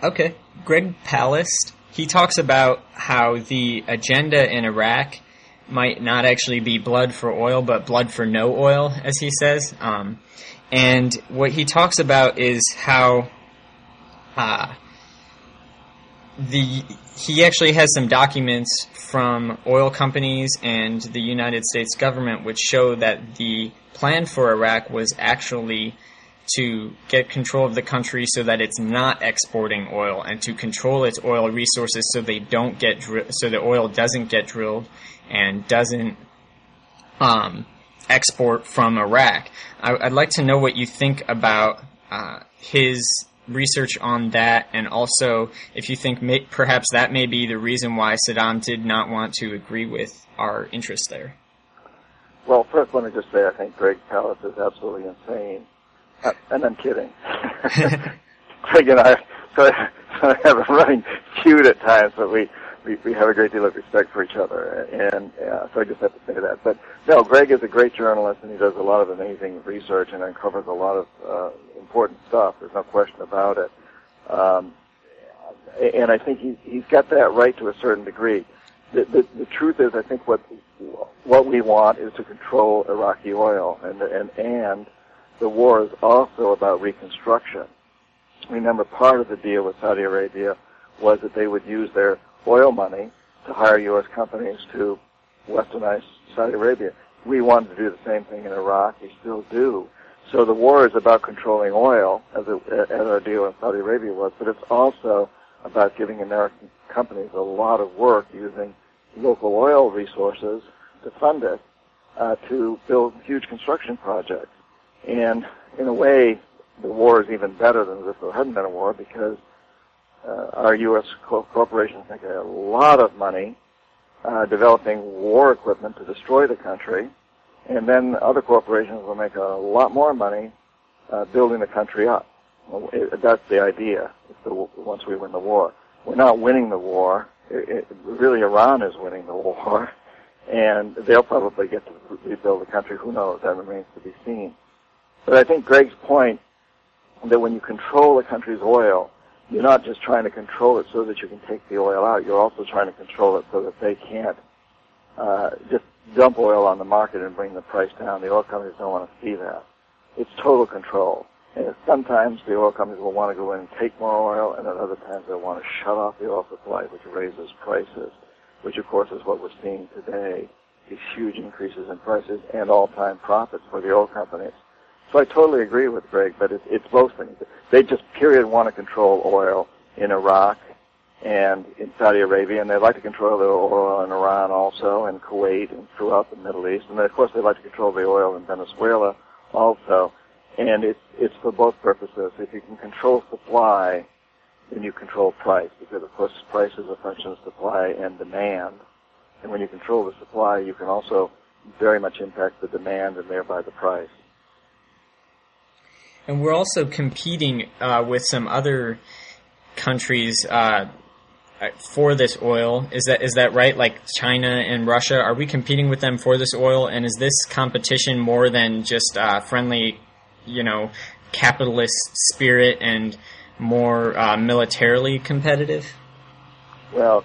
Okay. Greg Palast, he talks about how the agenda in Iraq might not actually be blood for oil, but blood for no oil, as he says. And what he talks about is how he actually has some documents from oil companies and the United States government which show that the plan for Iraq was actually to get control of the country so that it's not exporting oil, and to control its oil resources so they don't get so the oil doesn't get drilled and doesn't export from Iraq. I'd like to know what you think about his research on that, and also if you think perhaps that may be the reason why Saddam did not want to agree with our interest there. Well, first let me just say I think Greg Palast is absolutely insane. And I'm kidding. Greg and I so have a running feud at times, but we have a great deal of respect for each other, and so I just have to say that. But no, Greg is a great journalist, and he does a lot of amazing research and uncovers a lot of important stuff. There's no question about it. And I think he's got that right to a certain degree. The truth is, I think what we want is to control Iraqi oil, and the war is also about reconstruction. Remember, part of the deal with Saudi Arabia was that they would use their oil money to hire U.S. companies to westernize Saudi Arabia. We wanted to do the same thing in Iraq. We still do. So the war is about controlling oil, as our deal in Saudi Arabia was, but it's also about giving American companies a lot of work using local oil resources to fund it, to build huge construction projects. And in a way, the war is even better than if there hadn't been a war, because our U.S. corporations make a lot of money developing war equipment to destroy the country, and then other corporations will make a lot more money building the country up. That's the idea, once we win the war. We're not winning the war. Really, Iran is winning the war, and they'll probably get to rebuild the country. Who knows? That remains to be seen. But I think Greg's point that when you control a country's oil, you're not just trying to control it so that you can take the oil out. You're also trying to control it so that they can't just dump oil on the market and bring the price down. The oil companies don't want to see that. It's total control. And sometimes the oil companies will want to go in and take more oil, and at other times they'll want to shut off the oil supply, which raises prices, which of course is what we're seeing today, these huge increases in prices and all-time profits for the oil companies. So I totally agree with Greg, but it's both things. They just, period, want to control oil in Iraq and in Saudi Arabia, and they'd like to control the oil in Iran also, and Kuwait, and throughout the Middle East. And then, of course, they'd like to control the oil in Venezuela also. And it's for both purposes. If you can control supply, then you control price, because, of course, price is a function of supply and demand. And when you control the supply, you can also very much impact the demand and thereby the price. And we're also competing with some other countries for this oil. Is that right? Like China and Russia, are we competing with them for this oil? And is this competition more than just friendly, capitalist spirit and more militarily competitive? Well,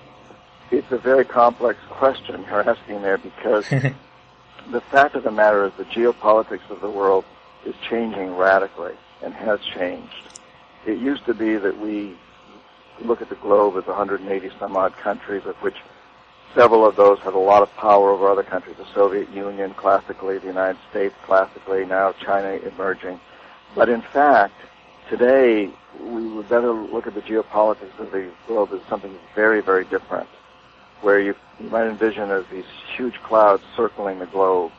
it's a very complex question you're asking there, because the fact of the matter is the geopolitics of the world is changing radically and has changed. It used to be that we look at the globe as 180 some odd countries, of which several of those had a lot of power over other countries. The Soviet Union classically, the United States classically, now China emerging. But in fact, today we would better look at the geopolitics of the globe as something very, very different, where you might envision as these huge clouds circling the globe.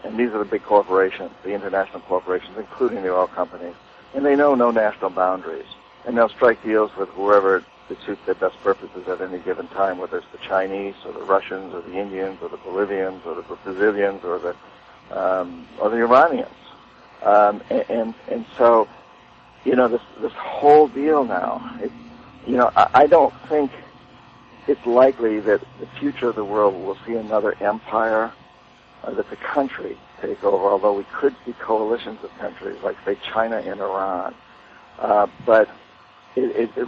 And these are the big corporations, the international corporations, including the oil companies. And they know no national boundaries. And they'll strike deals with whoever it suits their best purposes at any given time, whether it's the Chinese or the Russians or the Indians or the Bolivians or the Brazilians or the Iranians. And so, this whole deal now, I don't think it's likely that the future of the world will see another empire that's a country take over, although we could see coalitions of countries like, say, China and Iran. But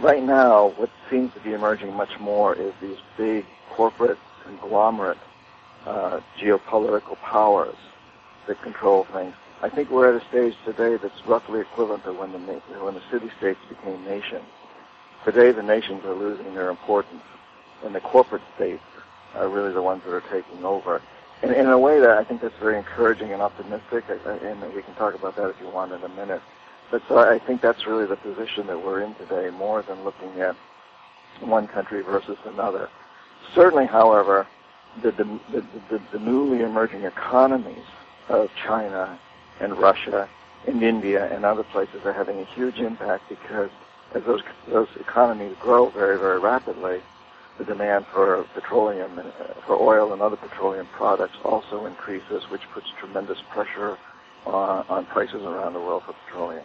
right now, what seems to be emerging much more is these big corporate conglomerate geopolitical powers that control things. I think we're at a stage today that's roughly equivalent to when the city-states became nations. Today, the nations are losing their importance, and the corporate states are really the ones that are taking over. And in a way that I think that's very encouraging and optimistic, and we can talk about that if you want in a minute. But so I think that's really the position that we're in today, more than looking at one country versus another. Certainly, however, the newly emerging economies of China and Russia and India and other places are having a huge impact because as those economies grow very, very rapidly, the demand for petroleum, for oil and other petroleum products also increases, which puts tremendous pressure on prices around the world for petroleum.